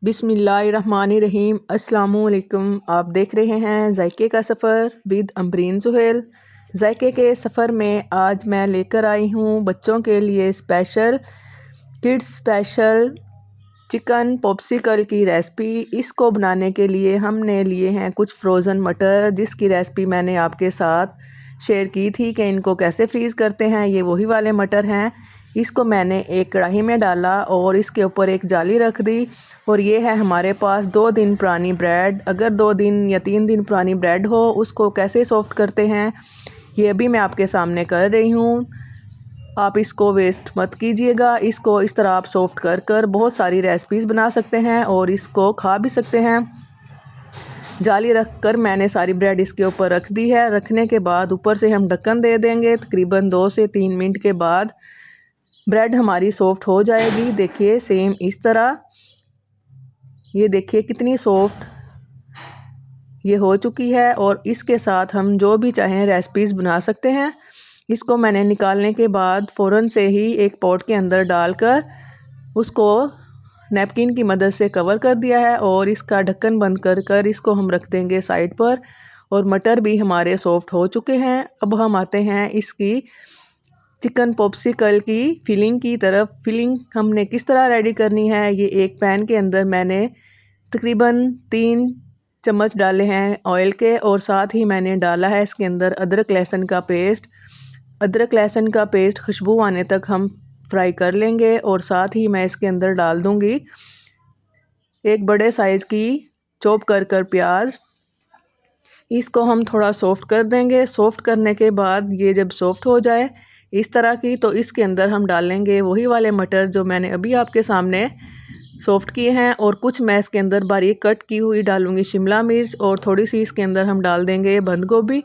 बिस्मिल्लाहिर्रहमानिर्रहीम। अस्सलामुअलैकुम। आप देख रहे हैं जायके का सफ़र विद अम्बरीन सुहेल। जायके के सफ़र में आज मैं लेकर आई हूँ बच्चों के लिए special kids special chicken popsicle की रेसिपी। इसको बनाने के लिए हमने लिए हैं कुछ फ्रोज़न मटर, जिसकी रेसिपी मैंने आपके साथ शेयर की थी कि इनको कैसे फ्रीज़ करते हैं। ये वही वाले मटर हैं। इसको मैंने एक कढ़ाई में डाला और इसके ऊपर एक जाली रख दी। और ये है हमारे पास 2 दिन पुरानी ब्रेड। अगर 2 दिन या 3 दिन पुरानी ब्रेड हो, उसको कैसे सॉफ़्ट करते हैं ये अभी मैं आपके सामने कर रही हूँ। आप इसको वेस्ट मत कीजिएगा। इसको इस तरह आप सॉफ़्ट कर कर बहुत सारी रेसिपीज़ बना सकते हैं और इसको खा भी सकते हैं। जाली रख कर मैंने सारी ब्रेड इसके ऊपर रख दी है। रखने के बाद ऊपर से हम ढक्कन दे देंगे। तकरीबन 2 से 3 मिनट के बाद ब्रेड हमारी सॉफ़्ट हो जाएगी। देखिए सेम इस तरह, ये देखिए कितनी सॉफ़्ट ये हो चुकी है। और इसके साथ हम जो भी चाहें रेसिपीज़ बना सकते हैं। इसको मैंने निकालने के बाद फ़ौरन से ही एक पॉट के अंदर डालकर उसको नैपकिन की मदद से कवर कर दिया है और इसका ढक्कन बंद कर कर इसको हम रख देंगे साइड पर। और मटर भी हमारे सॉफ़्ट हो चुके हैं। अब हम आते हैं इसकी चिकन पॉप्सिकल की फिलिंग की तरफ। फिलिंग हमने किस तरह रेडी करनी है, ये एक पैन के अंदर मैंने तकरीबन 3 चम्मच डाले हैं ऑयल के और साथ ही मैंने डाला है इसके अंदर अदरक लहसुन का पेस्ट। अदरक लहसुन का पेस्ट खुशबू आने तक हम फ्राई कर लेंगे। और साथ ही मैं इसके अंदर डाल दूंगी एक बड़े साइज़ की चॉप कर कर प्याज। इसको हम थोड़ा सॉफ्ट कर देंगे। सॉफ्ट करने के बाद ये जब सॉफ्ट हो जाए इस तरह की, तो इसके अंदर हम डालेंगे वही वाले मटर जो मैंने अभी आपके सामने सॉफ्ट किए हैं। और कुछ मैं इसके अंदर बारीक कट की हुई डालूंगी शिमला मिर्च और थोड़ी सी इसके अंदर हम डाल देंगे बंद गोभी।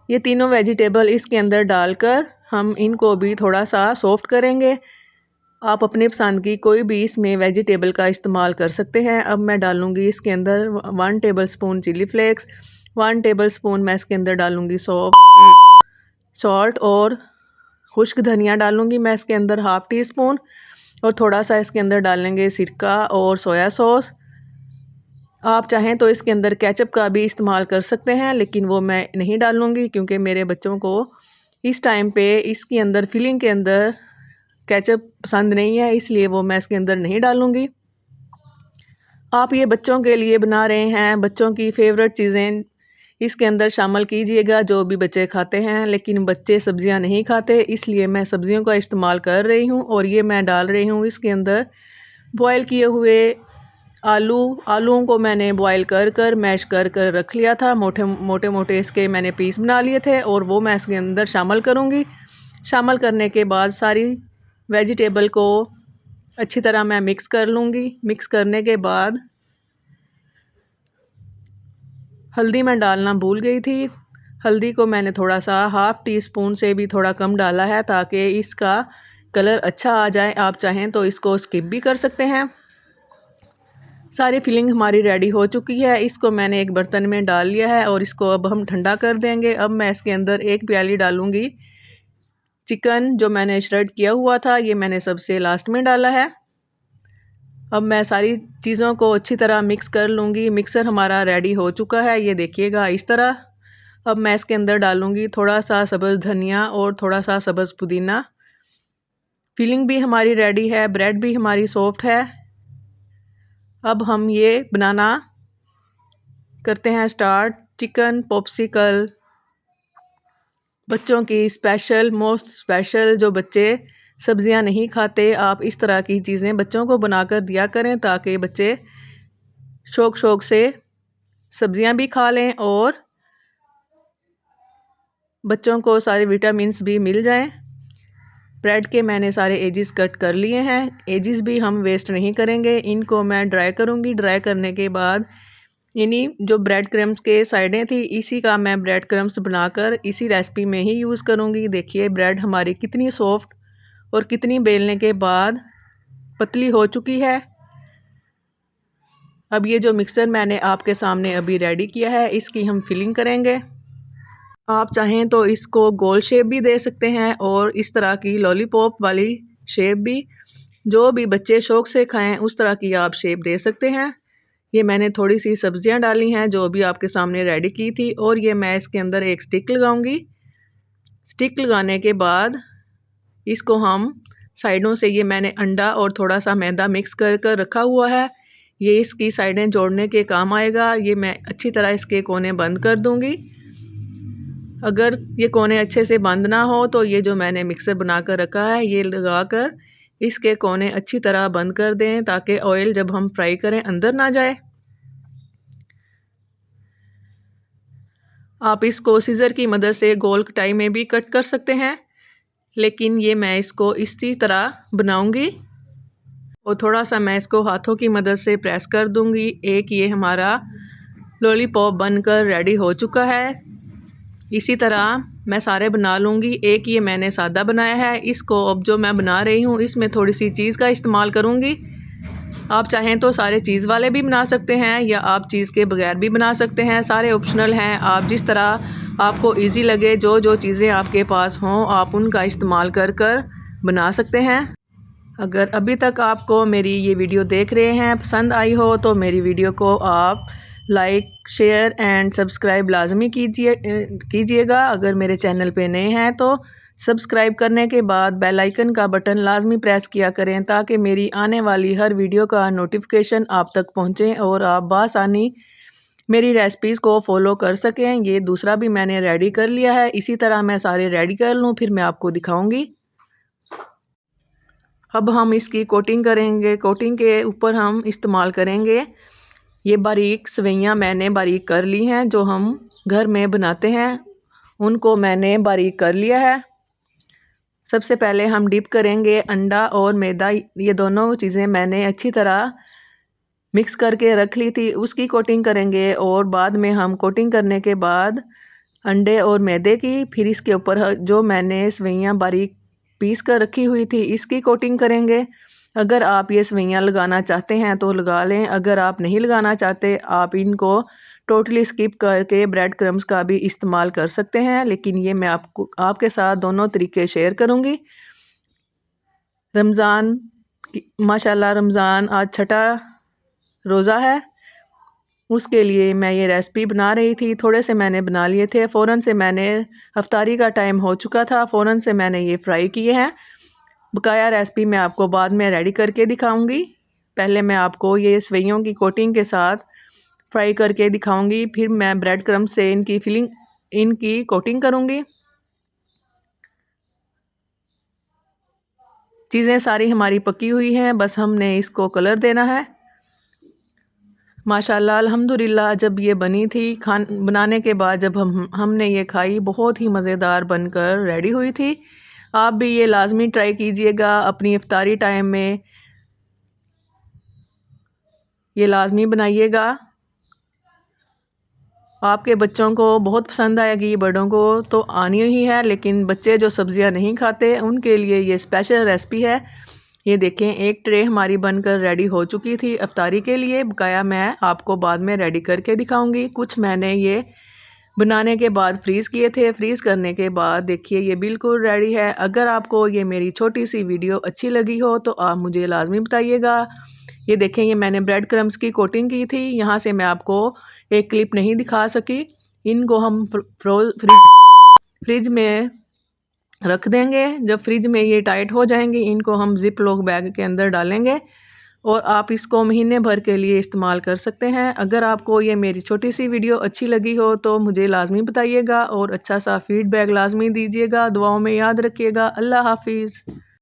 ये तीनों वेजिटेबल इसके अंदर डालकर हम इनको भी थोड़ा सा सॉफ्ट करेंगे। आप अपनी पसंद की कोई भी इसमें वेजिटेबल का इस्तेमाल कर सकते हैं। अब मैं डालूंगी इसके अंदर 1 टेबलस्पून चिली फ्लेक्स, 1 टेबलस्पून मैं इसके अंदर डालूंगी सॉल्ट और खुश्क धनिया डालूंगी मैं इसके अंदर 1/2 टीस्पून। और थोड़ा सा इसके अंदर डालेंगे सिरका और सोया सॉस। आप चाहें तो इसके अंदर केचप का भी इस्तेमाल कर सकते हैं, लेकिन वो मैं नहीं डालूंगी क्योंकि मेरे बच्चों को इस टाइम पे इसके अंदर फिलिंग के अंदर केचप पसंद नहीं है, इसलिए वो मैं इसके अंदर नहीं डालूंगी। आप ये बच्चों के लिए बना रहे हैं, बच्चों की फेवरेट चीज़ें इसके अंदर शामिल कीजिएगा जो भी बच्चे खाते हैं। लेकिन बच्चे सब्जियां नहीं खाते, इसलिए मैं सब्जियों का इस्तेमाल कर रही हूँ। और ये मैं डाल रही हूँ इसके अंदर बॉयल किए हुए आलूओं को मैंने बॉयल कर कर मैश कर कर रख लिया था। मोटे मोटे मोटे इसके मैंने पीस बना लिए थे और वो मैं इसके अंदर शामिल करूँगी। शामिल करने के बाद सारी वेजिटेबल को अच्छी तरह मैं मिक्स कर लूँगी। मिक्स करने के बाद हल्दी मैं डालना भूल गई थी। हल्दी को मैंने थोड़ा सा 1/2 टीस्पून से भी थोड़ा कम डाला है ताकि इसका कलर अच्छा आ जाए। आप चाहें तो इसको स्किप भी कर सकते हैं। सारी फिलिंग हमारी रेडी हो चुकी है। इसको मैंने एक बर्तन में डाल लिया है और इसको अब हम ठंडा कर देंगे। अब मैं इसके अंदर 1 प्याली डालूंगी चिकन जो मैंने श्रेड किया हुआ था, ये मैंने सबसे लास्ट में डाला है। अब मैं सारी चीज़ों को अच्छी तरह मिक्स कर लूँगी। मिक्सर हमारा रेडी हो चुका है, ये देखिएगा इस तरह। अब मैं इसके अंदर डालूँगी थोड़ा सा सब्ज़ धनिया और थोड़ा सा सब्ज़ पुदीना। फिलिंग भी हमारी रेडी है, ब्रेड भी हमारी सॉफ्ट है। अब हम ये बनाना करते हैं स्टार्ट। चिकन पॉप्सिकल बच्चों की स्पेशल मोस्ट स्पेशल, जो बच्चे सब्जियां नहीं खाते, आप इस तरह की चीज़ें बच्चों को बनाकर दिया करें ताकि बच्चे शौक शौक से सब्जियां भी खा लें और बच्चों को सारे विटामिन्स भी मिल जाएं। ब्रेड के मैंने सारे एजेस कट कर लिए हैं। एजेस भी हम वेस्ट नहीं करेंगे, इनको मैं ड्राई करूँगी। ड्राई करने के बाद इन्हीं जो ब्रेड क्रम्स के साइडें थी, इसी का मैं ब्रेड क्रम्स बनाकर इसी रेसिपी में ही यूज़ करूँगी। देखिए ब्रेड हमारी कितनी सॉफ्ट और कितनी बेलने के बाद पतली हो चुकी है। अब ये जो मिक्सर मैंने आपके सामने अभी रेडी किया है, इसकी हम फिलिंग करेंगे। आप चाहें तो इसको गोल शेप भी दे सकते हैं और इस तरह की लॉलीपॉप वाली शेप भी। जो भी बच्चे शौक़ से खाएं उस तरह की आप शेप दे सकते हैं। ये मैंने थोड़ी सी सब्जियां डाली हैं जो अभी आपके सामने रेडी की थी, और ये मैं इसके अंदर एक स्टिक लगाऊंगी। स्टिक लगाने के बाद इसको हम साइडों से, ये मैंने अंडा और थोड़ा सा मैदा मिक्स कर कर रखा हुआ है, ये इसकी साइडें जोड़ने के काम आएगा। ये मैं अच्छी तरह इसके कोने बंद कर दूंगी। अगर ये कोने अच्छे से बंद ना हो तो ये जो मैंने मिक्सर बना कर रखा है ये लगा कर इसके कोने अच्छी तरह बंद कर दें, ताकि ऑयल जब हम फ्राई करें अंदर ना जाए। आप इसको सीज़र की मदद से गोल कटाई में भी कट कर सकते हैं, लेकिन ये मैं इसको इसी तरह बनाऊंगी और थोड़ा सा मैं इसको हाथों की मदद से प्रेस कर दूंगी। एक ये हमारा लॉलीपॉप बनकर रेडी हो चुका है। इसी तरह मैं सारे बना लूँगी। एक ये मैंने सादा बनाया है, इसको अब जो मैं बना रही हूँ इसमें थोड़ी सी चीज़ का इस्तेमाल करूँगी। आप चाहें तो सारे चीज़ वाले भी बना सकते हैं या आप चीज़ के बगैर भी बना सकते हैं, सारे ऑप्शनल हैं। आप जिस तरह आपको इजी लगे, जो जो चीज़ें आपके पास हों आप उनका इस्तेमाल कर कर बना सकते हैं। अगर अभी तक आपको मेरी ये वीडियो देख रहे हैं पसंद आई हो तो मेरी वीडियो को आप लाइक, शेयर एंड सब्सक्राइब लाजमी कीजिएगा। अगर मेरे चैनल पे नए हैं तो सब्सक्राइब करने के बाद बेल आइकन का बटन लाजमी प्रेस किया करें, ताकि मेरी आने वाली हर वीडियो का नोटिफिकेशन आप तक पहुंचे और आप बासानी मेरी रेसिपीज़ को फॉलो कर सकें। ये दूसरा भी मैंने रेडी कर लिया है। इसी तरह मैं सारे रेडी कर लूँ फिर मैं आपको दिखाऊँगी। अब हम इसकी कोटिंग करेंगे। कोटिंग के ऊपर हम इस्तेमाल करेंगे ये बारीक सेवइयाँ, मैंने बारीक कर ली हैं। जो हम घर में बनाते हैं उनको मैंने बारीक कर लिया है। सबसे पहले हम डिप करेंगे अंडा और मैदा, ये दोनों चीज़ें मैंने अच्छी तरह मिक्स करके रख ली थी, उसकी कोटिंग करेंगे। और बाद में हम कोटिंग करने के बाद अंडे और मैदे की, फिर इसके ऊपर जो मैंने सेवइयाँ बारीक पीस कर रखी हुई थी इसकी कोटिंग करेंगे। अगर आप ये सेवइयाँ लगाना चाहते हैं तो लगा लें, अगर आप नहीं लगाना चाहते आप इनको टोटली स्किप करके ब्रेड क्रम्स का भी इस्तेमाल कर सकते हैं, लेकिन ये मैं आपके साथ दोनों तरीके शेयर करूँगी। रमज़ान माशाल्लाह रमज़ान आज छठा रोज़ा है, उसके लिए मैं ये रेसिपी बना रही थी। थोड़े से मैंने बना लिए थे, फ़ौरन से मैंने अफ्तारी का टाइम हो चुका था, फ़ौरन से मैंने ये फ्राई किए हैं। बकाया रेसिपी मैं आपको बाद में रेडी करके दिखाऊंगी। पहले मैं आपको ये सेवइयों की कोटिंग के साथ फ्राई करके दिखाऊंगी, फिर मैं ब्रेड क्रम्ब से इनकी कोटिंग करूंगी। चीज़ें सारी हमारी पकी हुई हैं, बस हमने इसको कलर देना है। माशाल्लाह अल्हम्दुलिल्लाह जब ये बनी थी, बनाने के बाद जब हमने ये खाई बहुत ही मज़ेदार बनकर रेडी हुई थी। आप भी ये लाजमी ट्राई कीजिएगा अपनी इफ्तारी टाइम में, ये लाजमी बनाइएगा। आपके बच्चों को बहुत पसंद आएगी, बड़ों को तो आनी ही है, लेकिन बच्चे जो सब्ज़ियां नहीं खाते उनके लिए ये स्पेशल रेसिपी है। ये देखें एक ट्रे हमारी बनकर रेडी हो चुकी थी इफ्तारी के लिए। बकाया मैं आपको बाद में रेडी करके दिखाऊंगी। कुछ मैंने ये बनाने के बाद फ्रीज़ किए थे, फ्रीज़ करने के बाद देखिए ये बिल्कुल रेडी है। अगर आपको ये मेरी छोटी सी वीडियो अच्छी लगी हो तो आप मुझे लाजमी बताइएगा। ये देखें ये मैंने ब्रेड क्रम्स की कोटिंग की थी, यहाँ से मैं आपको एक क्लिप नहीं दिखा सकी। इनको हम फ्रिज में रख देंगे। जब फ्रिज में ये टाइट हो जाएंगे इनको हम जिप लॉक बैग के अंदर डालेंगे और आप इसको महीने भर के लिए इस्तेमाल कर सकते हैं। अगर आपको ये मेरी छोटी सी वीडियो अच्छी लगी हो तो मुझे लाजमी बताइएगा और अच्छा सा फीडबैक लाजमी दीजिएगा। दुआओं में याद रखिएगा। अल्लाह हाफिज़।